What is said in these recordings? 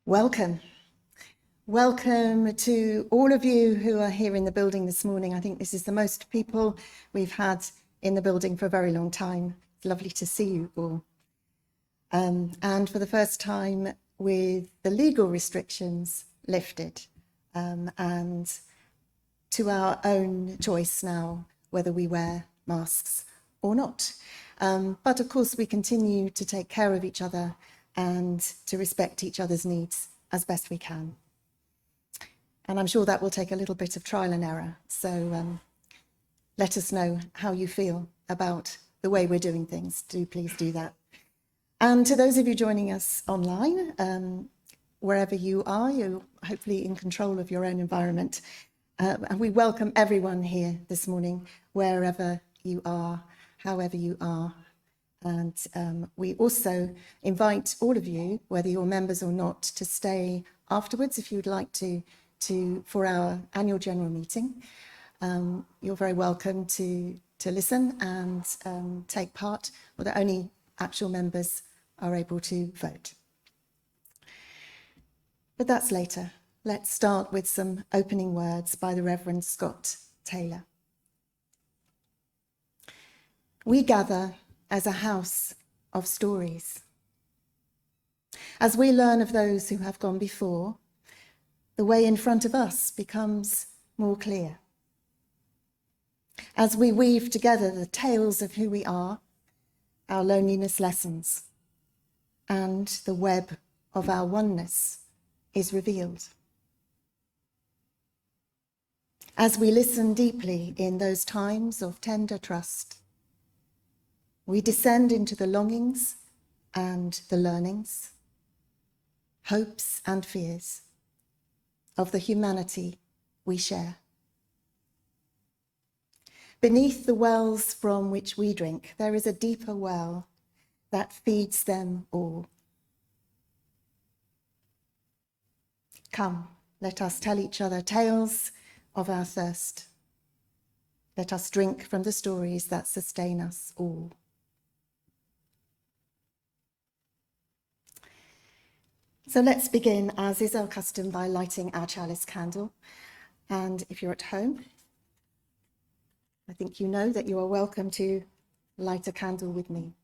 Welcome. Welcome to all of you who are here in the building this morning. I think this is the most people we've had in the building for a very long time. It's lovely to see you all. And for the first time with the legal restrictions lifted and to our own choice now whether we wear masks or not. But of course we continue to take care of each other and to respect each other's needs as best we can. And I'm sure that will take a little bit of trial and error. So let us know how you feel about the way we're doing things. Do please do that. And to those of you joining us online, wherever you are, you're hopefully in control of your own environment. And we welcome everyone here this morning, wherever you are, however you are. And we also invite all of you, whether you're members or not, to stay afterwards if you'd like to for our annual general meeting. You're very welcome to listen and take part, although only actual members are able to vote. But that's later. Let's start with some opening words by the Reverend Scott Tayler. We gather as a house of stories. As we learn of those who have gone before, the way in front of us becomes more clear. As we weave together the tales of who we are, our loneliness lessens, and the web of our oneness is revealed. As we listen deeply in those times of tender trust, we descend into the longings and the learnings, hopes and fears of the humanity we share. Beneath the wells from which we drink, there is a deeper well that feeds them all. Come, let us tell each other tales of our thirst. Let us drink from the stories that sustain us all. So let's begin, as is our custom, by lighting our chalice candle. And if you're at home, I think you know that you are welcome to light a candle with me.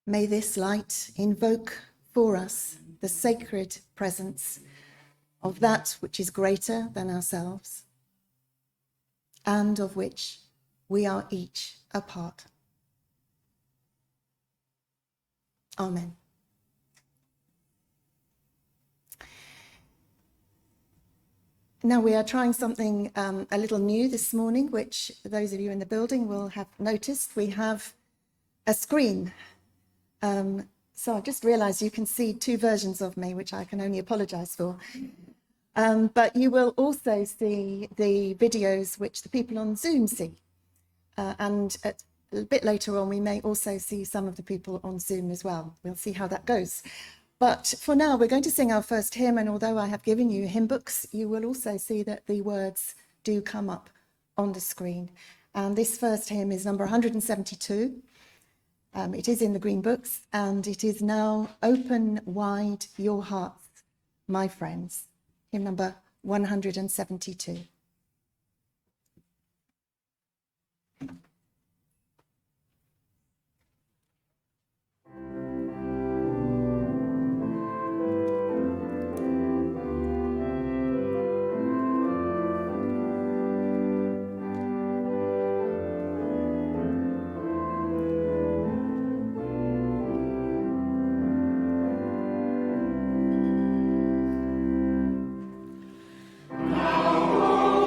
May this light invoke for us the sacred presence of that which is greater than ourselves and of which we are each a part. Amen. Now we are trying something a little new this morning, which those of you in the building will have noticed. We have a screen. So I just realized you can see two versions of me, which I can only apologize for. But you will also see the videos which the people on Zoom see. And a bit later on, we may also see some of the people on Zoom as well. We'll see how that goes. But for now, we're going to sing our first hymn. And although I have given you hymn books, you will also see that the words do come up on the screen. And this first hymn is number 172. It is in the green books, and it is now Open Wide Your Hearts, My Friends, hymn number 172. Now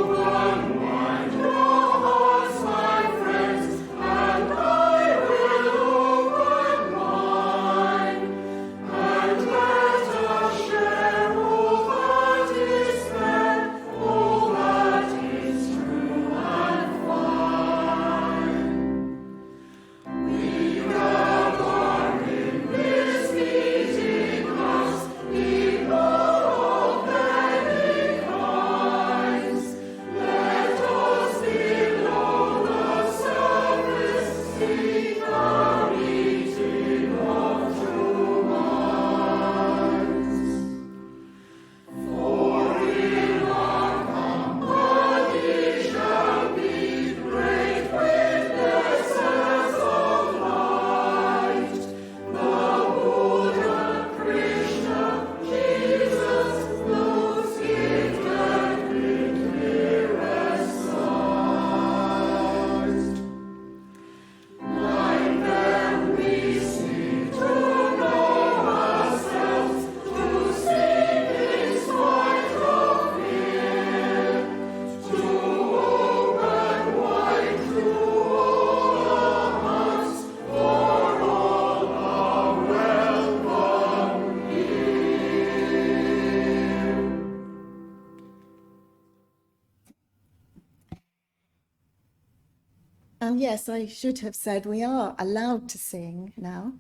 And yes, I should have said we are allowed to sing now.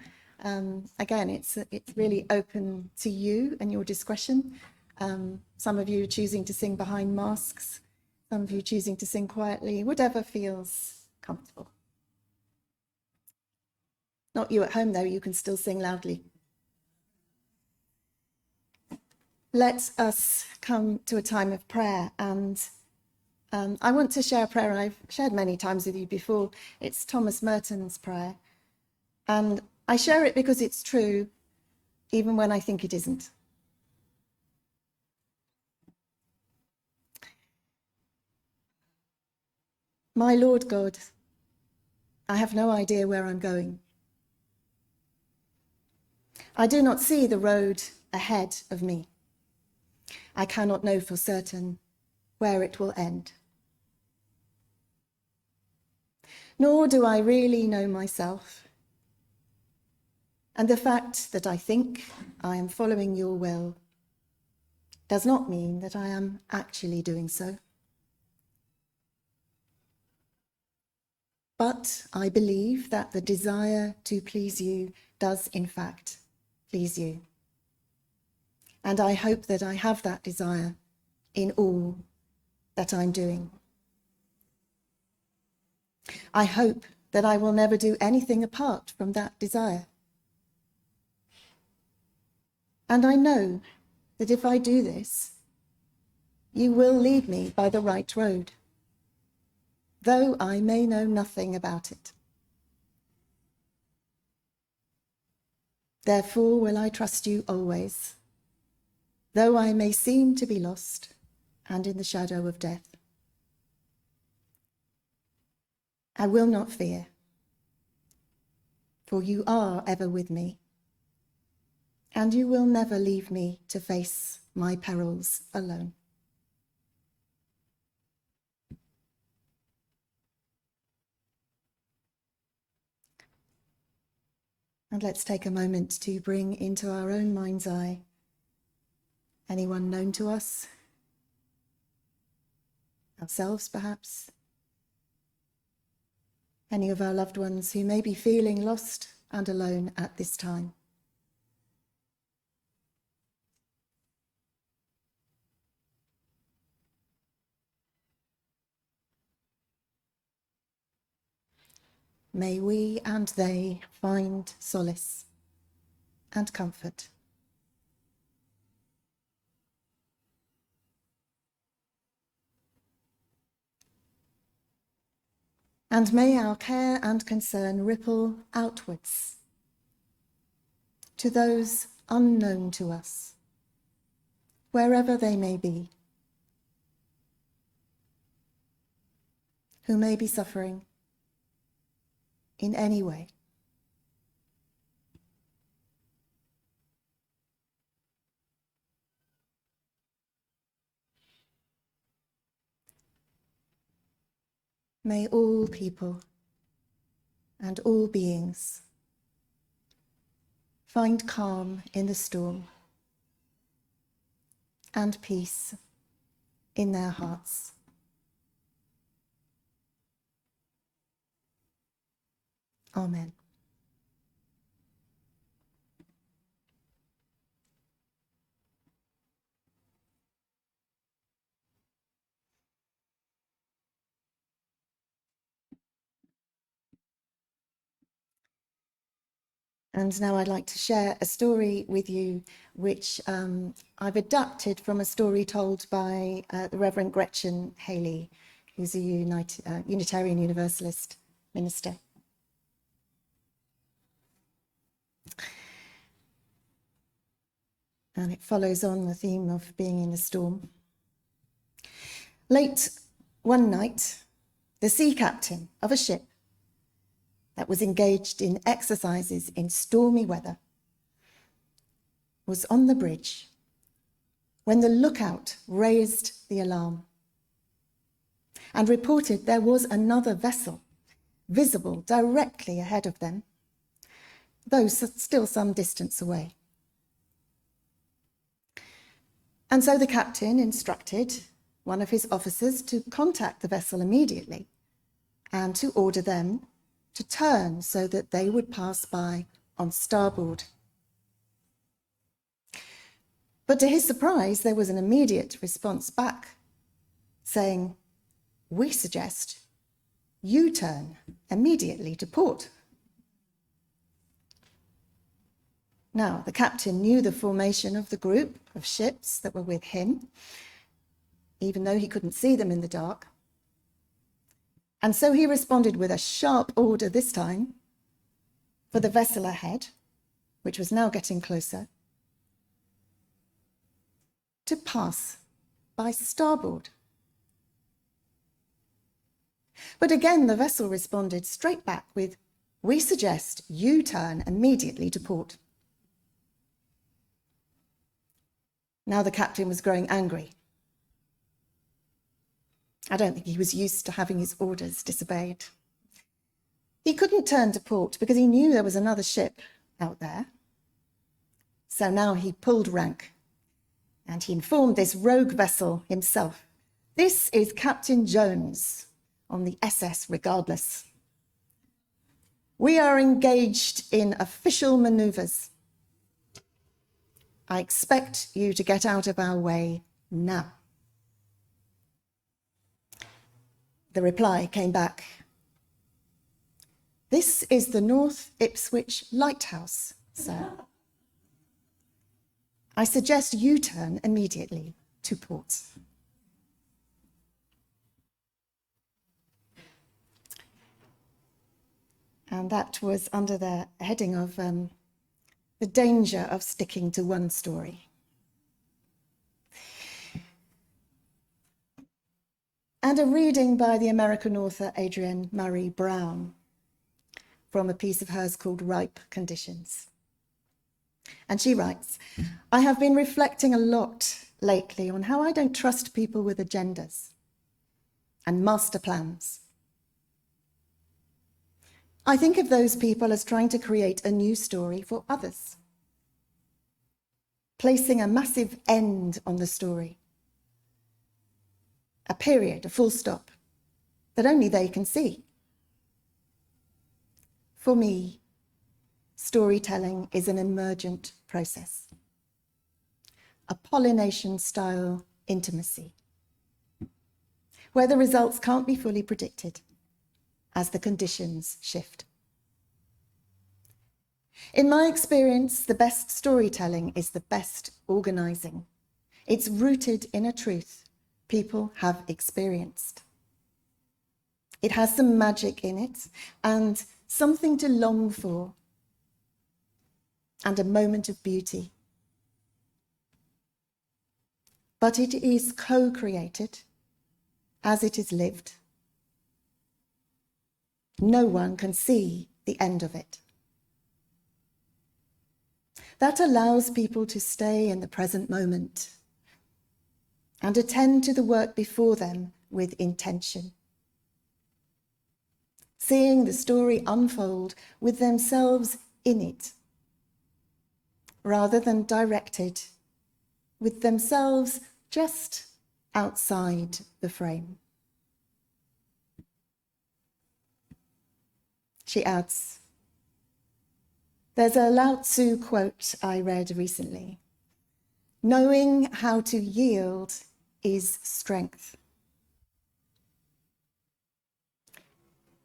Again, it's really open to you and your discretion. Some of you choosing to sing behind masks, some of you choosing to sing quietly, whatever feels comfortable. Not you at home, though, you can still sing loudly. Let us come to a time of prayer, and I want to share a prayer I've shared many times with you before. It's Thomas Merton's prayer, and I share it because it's true, even when I think it isn't. My Lord God, I have no idea where I'm going. I do not see the road ahead of me. I cannot know for certain where it will end. Nor do I really know myself. And the fact that I think I am following your will does not mean that I am actually doing so. But I believe that the desire to please you does in fact please you. And I hope that I have that desire in all that I'm doing. I hope that I will never do anything apart from that desire. And I know that if I do this, you will lead me by the right road, though I may know nothing about it. Therefore will I trust you always, though I may seem to be lost and in the shadow of death. I will not fear, for you are ever with me, and you will never leave me to face my perils alone. And let's take a moment to bring into our own mind's eye anyone known to us, ourselves perhaps, any of our loved ones who may be feeling lost and alone at this time. May we and they find solace and comfort. And may our care and concern ripple outwards to those unknown to us, wherever they may be, who may be suffering in any way. May all people and all beings find calm in the storm and peace in their hearts. Amen. And now I'd like to share a story with you, which I've adapted from a story told by the Rev Gretchen Haley, who's a Unitarian Universalist minister. And it follows on the theme of being in the storm. Late one night, the sea captain of a ship that was engaged in exercises in stormy weather was on the bridge when the lookout raised the alarm and reported there was another vessel visible directly ahead of them, though still some distance away. And so the captain instructed one of his officers to contact the vessel immediately and to order them to turn so that they would pass by on starboard. But to his surprise, there was an immediate response back, saying, "We suggest you turn immediately to port." Now, the captain knew the formation of the group of ships that were with him, even though he couldn't see them in the dark. And so he responded with a sharp order this time for the vessel ahead, which was now getting closer, to pass by starboard. But again, the vessel responded straight back with, "We suggest you turn immediately to port." Now the captain was growing angry. I don't think he was used to having his orders disobeyed. He couldn't turn to port because he knew there was another ship out there. So now he pulled rank and he informed this rogue vessel himself. "This is Captain Jones on the SS Regardless. We are engaged in official maneuvers. I expect you to get out of our way now." The reply came back, "This is the North Ipswich Lighthouse, sir. I suggest you turn immediately to port." And that was under the heading of the danger of sticking to one story. And a reading by the American author Adrienne Maree Brown from a piece of hers called Ripe Conditions. And she writes, "I have been reflecting a lot lately on how I don't trust people with agendas and master plans. I think of those people as trying to create a new story for others, placing a massive end on the story, a period, a full stop, that only they can see. For me, storytelling is an emergent process, a pollination-style intimacy, where the results can't be fully predicted as the conditions shift. In my experience, the best storytelling is the best organizing. It's rooted in a truth people have experienced. It has some magic in it and something to long for and a moment of beauty. But it is co-created as it is lived. No one can see the end of it. That allows people to stay in the present moment and attend to the work before them with intention, seeing the story unfold with themselves in it, rather than directed with themselves just outside the frame. She adds, there's a Lao Tzu quote I read recently. Knowing how to yield is strength.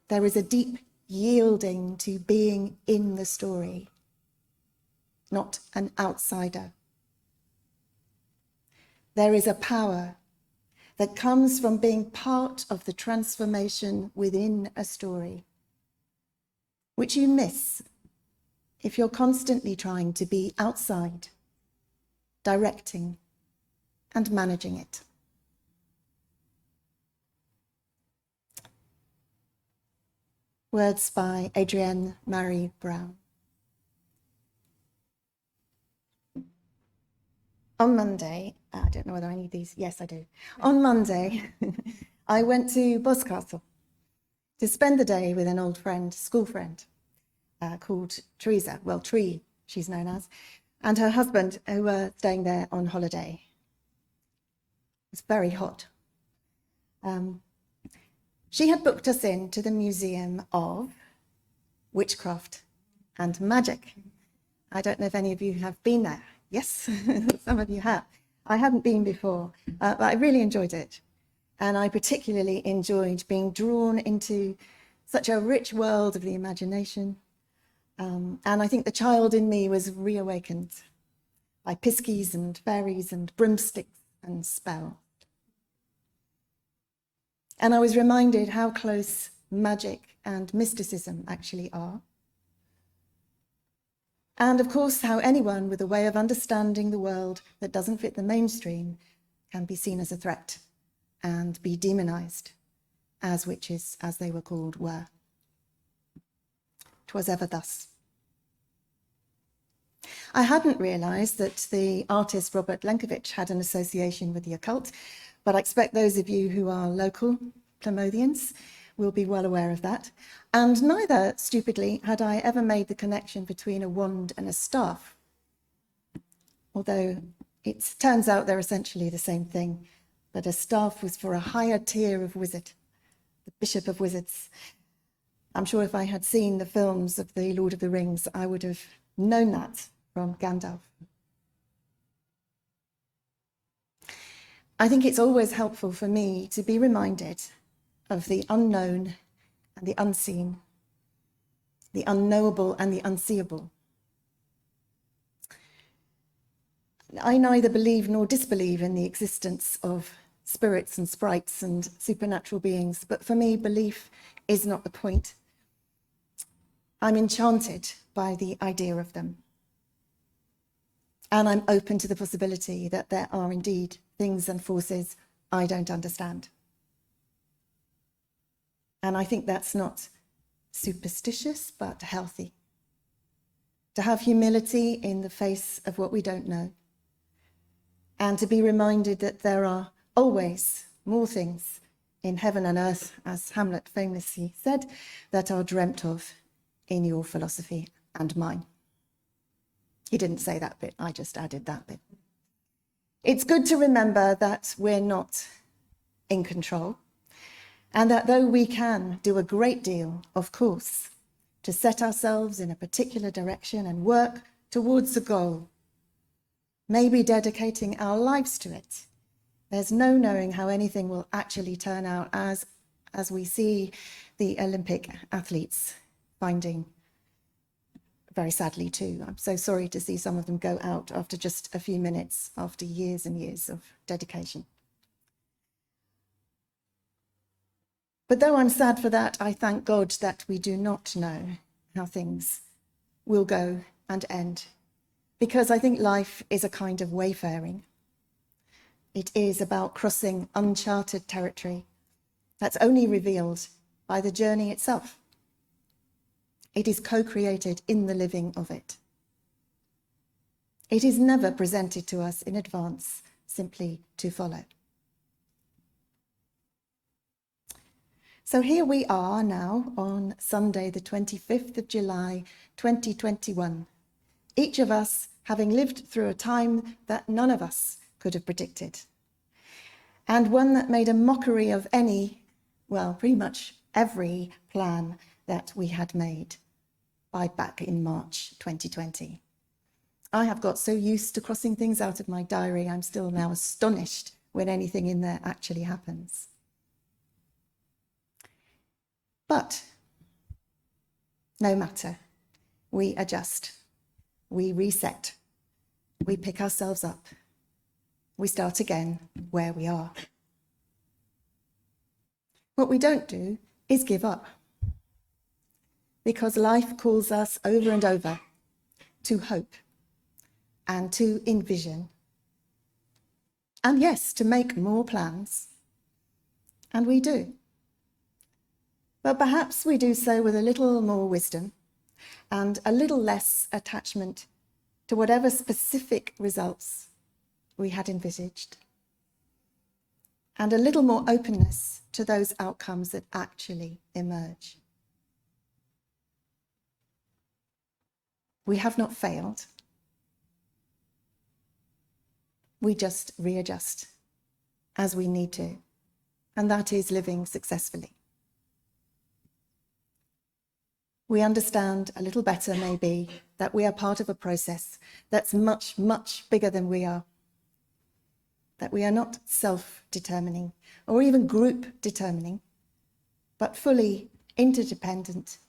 There is a deep yielding to being in the story, not an outsider. There is a power that comes from being part of the transformation within a story, which you miss if you're constantly trying to be outside, directing and managing it. Words by Adrienne Maree Brown. On Monday, I don't know whether I need these. Yes, I do. On Monday, I went to Boscastle to spend the day with an old friend, school friend, called Teresa, well, Tree, she's known as, and her husband, who were staying there on holiday. It was very hot. She had booked us in to the Museum of Witchcraft and Magic. I don't know if any of you have been there. Yes, some of you have. I hadn't been before, but I really enjoyed it. And I particularly enjoyed being drawn into such a rich world of the imagination. And I think the child in me was reawakened by piskies and fairies and broomsticks and spell. And I was reminded how close magic and mysticism actually are. And of course, how anyone with a way of understanding the world that doesn't fit the mainstream can be seen as a threat and be demonized, as witches, as they were called, were. 'Twas ever thus. I hadn't realized that the artist Robert Lenkovich had an association with the occult, but I expect those of you who are local Plymothians will be well aware of that. And neither, stupidly, had I ever made the connection between a wand and a staff, although it turns out they're essentially the same thing, but a staff was for a higher tier of wizard, the Bishop of Wizards. I'm sure if I had seen the films of the Lord of the Rings, I would have known that from Gandalf. I think it's always helpful for me to be reminded of the unknown and the unseen, the unknowable and the unseeable. I neither believe nor disbelieve in the existence of spirits and sprites and supernatural beings, but for me, belief is not the point. I'm enchanted by the idea of them. And I'm open to the possibility that there are indeed things and forces I don't understand. And I think that's not superstitious, but healthy. To have humility in the face of what we don't know. And to be reminded that there are always more things in heaven and earth, as Hamlet famously said, that are dreamt of in your philosophy and mine. He didn't say that bit, I just added that bit. It's good to remember that we're not in control, and that though we can do a great deal, of course, to set ourselves in a particular direction and work towards a goal, maybe dedicating our lives to it, there's no knowing how anything will actually turn out, as we see the Olympic athletes finding very sadly too. I'm so sorry to see some of them go out after just a few minutes, after years and years of dedication. But though I'm sad for that, I thank God that we do not know how things will go and end, because I think life is a kind of wayfaring. It is about crossing uncharted territory that's only revealed by the journey itself. It is co-created in the living of it. It is never presented to us in advance, simply to follow. So here we are now on Sunday, the 25th of July, 2021. Each of us having lived through a time that none of us could have predicted. And one that made a mockery of any, well, pretty much every plan that we had made back in March 2020. I have got so used to crossing things out of my diary, I'm still now astonished when anything in there actually happens. But no matter, we adjust, we reset, we pick ourselves up, we start again where we are. What we don't do is give up, because life calls us over and over to hope and to envision, and yes, to make more plans, and we do. But perhaps we do so with a little more wisdom and a little less attachment to whatever specific results we had envisaged, and a little more openness to those outcomes that actually emerge. We have not failed. We just readjust as we need to, and that is living successfully. We understand a little better, maybe, that we are part of a process that's much, much bigger than we are. That we are not self-determining or even group-determining, but fully interdependent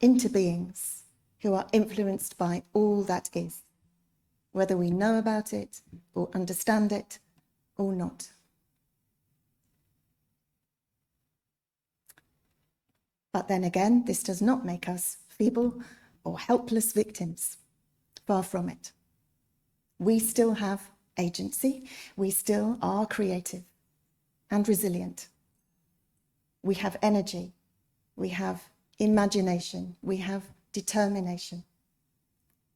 interbeings who are influenced by all that is, whether we know about it or understand it or not. But then again, this does not make us feeble or helpless victims. Far from it. We still have agency. We still are creative and resilient. We have energy. We have imagination. We have determination.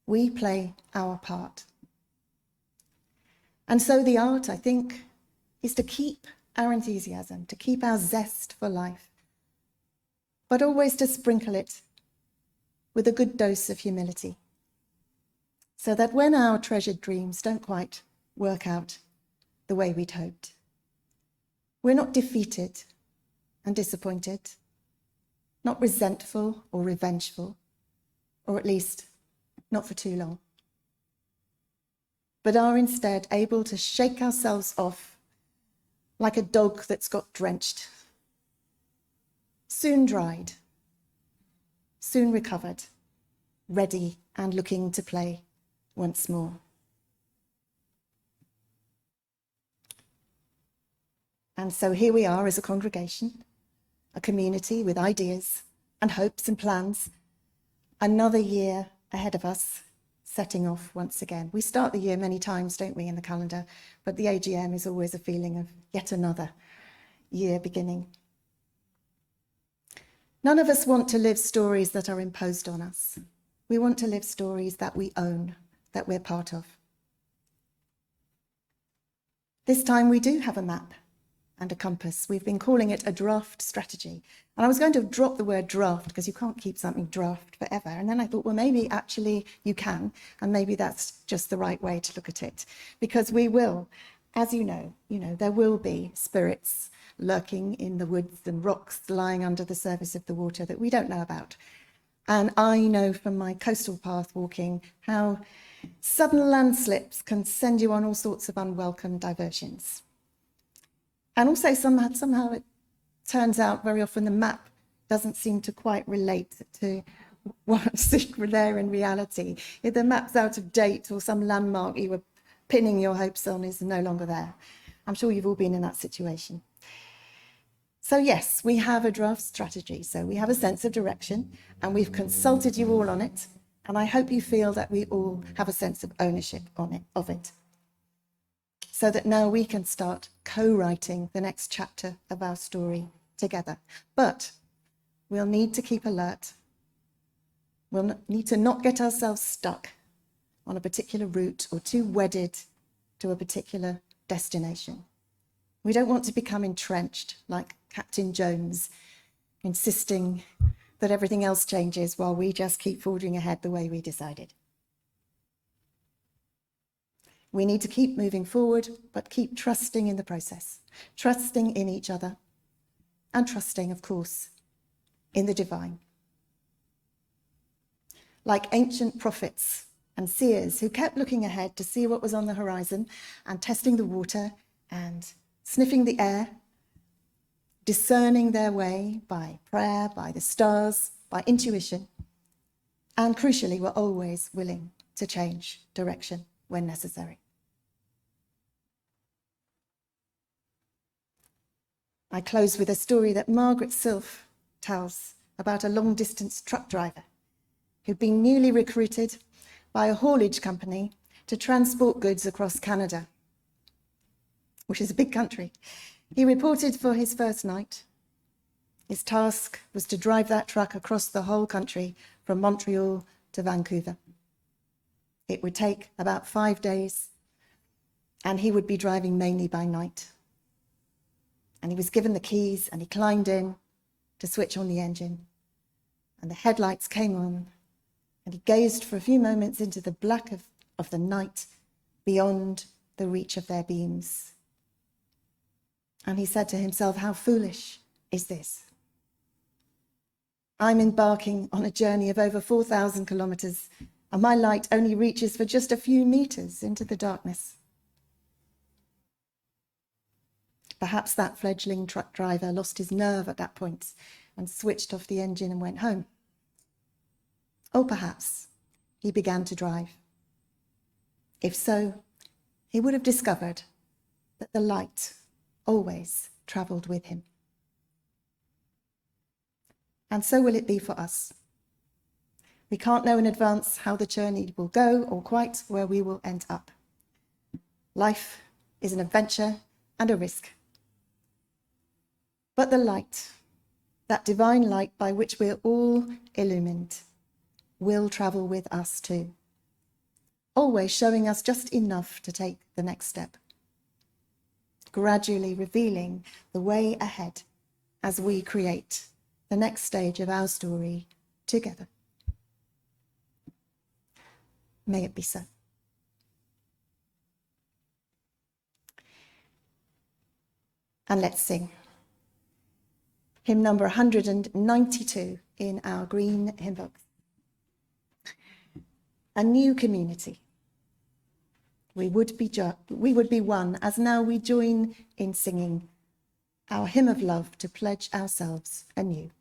We play our part. And so the art, I think, is to keep our enthusiasm, to keep our zest for life, but always to sprinkle it with a good dose of humility, so that when our treasured dreams don't quite work out the way we'd hoped, we're not defeated and disappointed, not resentful or revengeful, or at least not for too long, but are instead able to shake ourselves off like a dog that's got drenched, soon dried, soon recovered, ready and looking to play once more. And so here we are as a congregation, a community with ideas and hopes and plans, another year ahead of us, setting off once again. We start the year many times, don't we, in the calendar, but the AGM is always a feeling of yet another year beginning. None of us want to live stories that are imposed on us. We want to live stories that we own, that we're part of. This time we do have a map and a compass. We've been calling it a draft strategy. And I was going to drop the word draft because you can't keep something draft forever. And then I thought, well, maybe actually you can, and maybe that's just the right way to look at it. Because we will, as you know, there will be spirits lurking in the woods and rocks lying under the surface of the water that we don't know about. And I know from my coastal path walking how sudden landslips can send you on all sorts of unwelcome diversions. And also somehow it turns out very often the map doesn't seem to quite relate to what's there in reality. If the map's out of date or some landmark you were pinning your hopes on is no longer there. I'm sure you've all been in that situation. So yes, we have a draft strategy. So we have a sense of direction and we've consulted you all on it. And I hope you feel that we all have a sense of ownership of it. So that now we can start co-writing the next chapter of our story together. But we'll need to keep alert. We'll need to not get ourselves stuck on a particular route or too wedded to a particular destination. We don't want to become entrenched like Captain Jones, insisting that everything else changes while we just keep forging ahead the way we decided. We need to keep moving forward, but keep trusting in the process, trusting in each other, and trusting, of course, in the divine. Like ancient prophets and seers who kept looking ahead to see what was on the horizon and testing the water and sniffing the air, discerning their way by prayer, by the stars, by intuition, and crucially, were always willing to change direction when necessary. I close with a story that Margaret Silf tells about a long-distance truck driver who'd been newly recruited by a haulage company to transport goods across Canada, which is a big country. He reported for his first night. His task was to drive that truck across the whole country from Montreal to Vancouver. It would take about 5 days, and he would be driving mainly by night. And he was given the keys, and he climbed in to switch on the engine. And the headlights came on, and he gazed for a few moments into the black of the night beyond the reach of their beams. And he said to himself, how foolish is this? I'm embarking on a journey of over 4,000 kilometers, and my light only reaches for just a few meters into the darkness. Perhaps that fledgling truck driver lost his nerve at that point and switched off the engine and went home. Or perhaps he began to drive. If so, he would have discovered that the light always traveled with him. And so will it be for us. We can't know in advance how the journey will go or quite where we will end up. Life is an adventure and a risk. But the light, that divine light by which we're all illumined, will travel with us too, always showing us just enough to take the next step, gradually revealing the way ahead as we create the next stage of our story together. May it be so. And let's sing. Hymn number 192 in our green hymn book. A new community. We would be one as now we join in singing our hymn of love to pledge ourselves anew.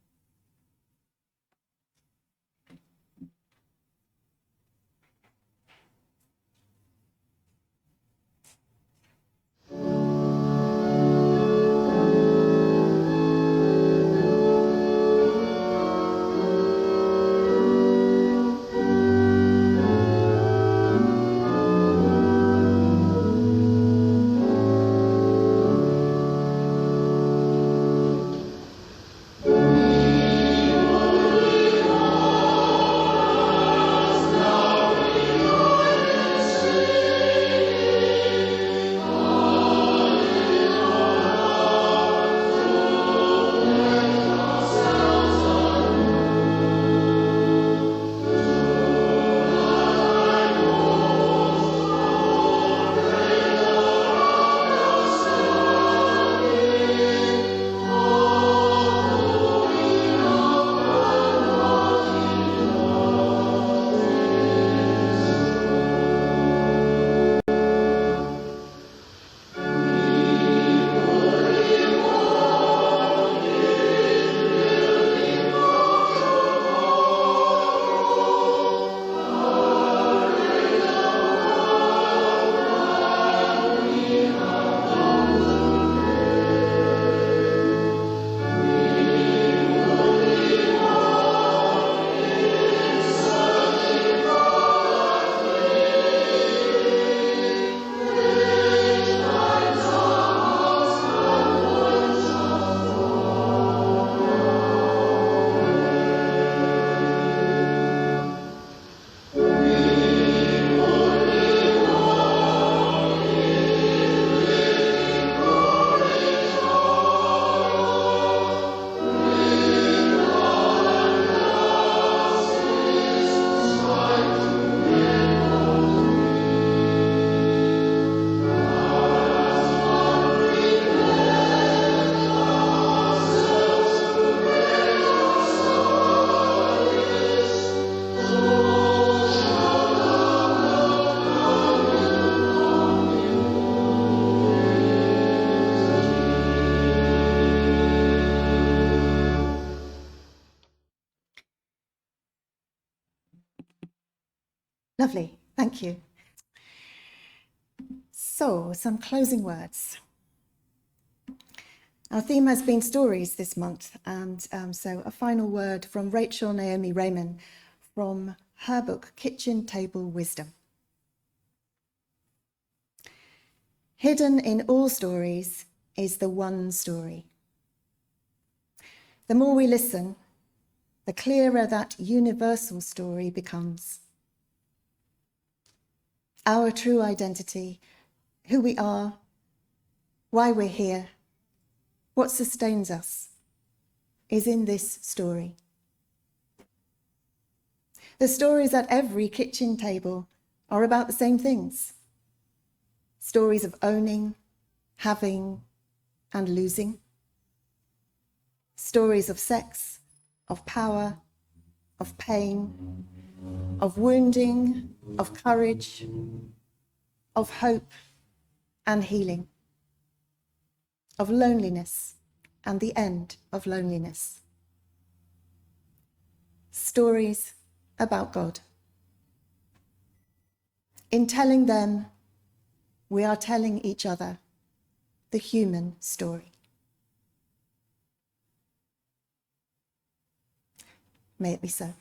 Lovely, thank you. So, some closing words. Our theme has been stories this month, and so a final word from Rachel Naomi Remen from her book, Kitchen Table Wisdom. Hidden in all stories is the one story. The more we listen, the clearer that universal story becomes. Our true identity, who we are, why we're here, what sustains us, is in this story. The stories at every kitchen table are about the same things. Stories of owning, having, and losing. Stories of sex, of power, of pain, of wounding, of courage, of hope and healing, of loneliness and the end of loneliness. Stories about God. In telling them, we are telling each other the human story. May it be so.